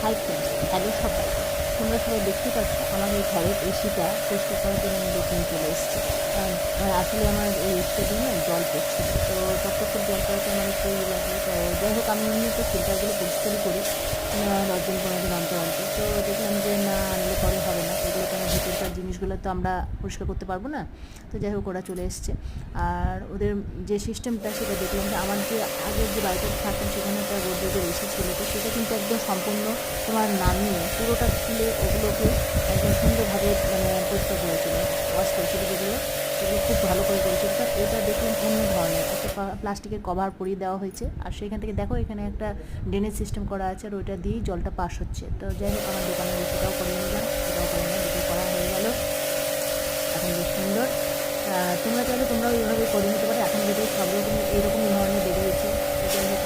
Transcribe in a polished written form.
Hi friends, hello সবাই। তোমরা সবাই দেখতেই পাচ্ছ আমার এই ঘরের এসিটা পরিষ্কার করার জন্য আমি ডেকে নিয়ে চলে এসেছি। কারণ আসলে আমার এই এসিটা দিয়ে না জল পড়ছিল, তো টপ করে জল পড়াতে আমার একটু লাগলো। তো যাই হোক, আমি এমনি তো ফিল্টারগুলো পরিষ্কারই করি 10 দিন 15 দিন অন্তর অন্তর। তো দেখলাম যে না, আনলে পরে হবে না, এগুলো তো আমার ভিতরকার জিনিসগুলো তো আমরা পরিষ্কার করতে পারবো না। তো যাই হোক, ওরা চলে এসছে। আর ওদের যে সিস্টেমটা সেটা দেখলাম যে আমার যে আগের যে বাড়িতে থাকতাম সেখানে একটা গোদরেজের এসি ছিল, তো সেটা কিন্তু একদম সম্পূর্ণ তোমার নামিয়ে পুরোটা খুলে ওগুলোকে একদম সুন্দরভাবে পরিষ্কার করেছিল, ওয়াশ করেছিল, যেগুলো সেগুলো খুব ভালো করে করেছিল। তো এটা দেখলাম অন্য ধরনের একটা প্লাস্টিকের কভার পরিয়ে দেওয়া হয়েছে, আর সেখান থেকে দেখো এখানে একটা ড্রেনেজ সিস্টেম করা আছে, আর ওইটা দিয়েই জলটা পাস হচ্ছে। তো যাই হোক, আমার দোকানের এসিটাও করে নিলাম, এটাও করে নিলাম, দুটো করা হয়ে গেল। এখন বেশ সুন্দর। তোমরা চাইলে তোমরাও এইভাবে করে নিতে পারো। এখন যেটা সব রকম এইরকম ধরনের বেরিয়েছে, যাই হোক